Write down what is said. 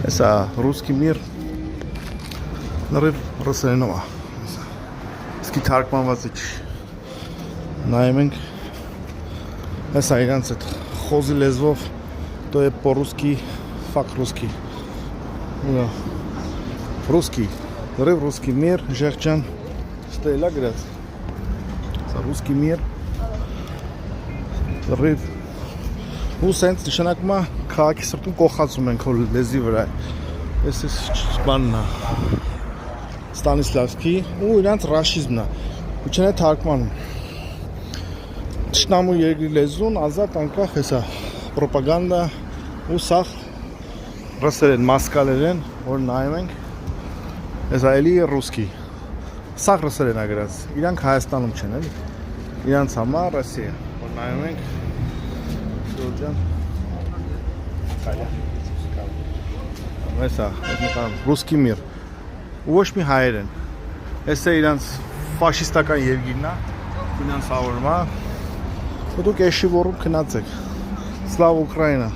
Հեսա ռուսկի միր նրիվ ռուսերենով է։ Իսկի թարգմանված է չի։ Նայում ենք։ Հեսա իրանց այդ խոզի լեզվով то է по-русски, фак русский։ Русский, նրիվ ռուսկի միր, ժեղջան, ստելա գրած։ Սա ռուսկի միր, նրիվ ու սենց նշանակում է քաղաքի սրտում կողացում ենք հոր լեզվի վրա։ Ես բանն է Ստանիսլավսկի ու իրանց ռաշիզմն է։ Ու չեն է թարգմանում։ Թշնամու երկրի լեզուն ազատ անկախ հեսա պրոպագանդա ու սաղ ռուսերեն մասկալերեն որ նայում ենք հեսա էլի ռուսկի սաղ ռուսերեն է գրած իրանք Հայաստանում չեն էլի իրանց համար Ռոսիա որ նայում ենք Ջան Հեսա ռուսկի միր ու ոչ մի հայերեն հեսա իրանց ֆաշիստական երկիրն է իրանց հավորում է ու դուք էշի որում քնած եք Սլավ Ուկրաինա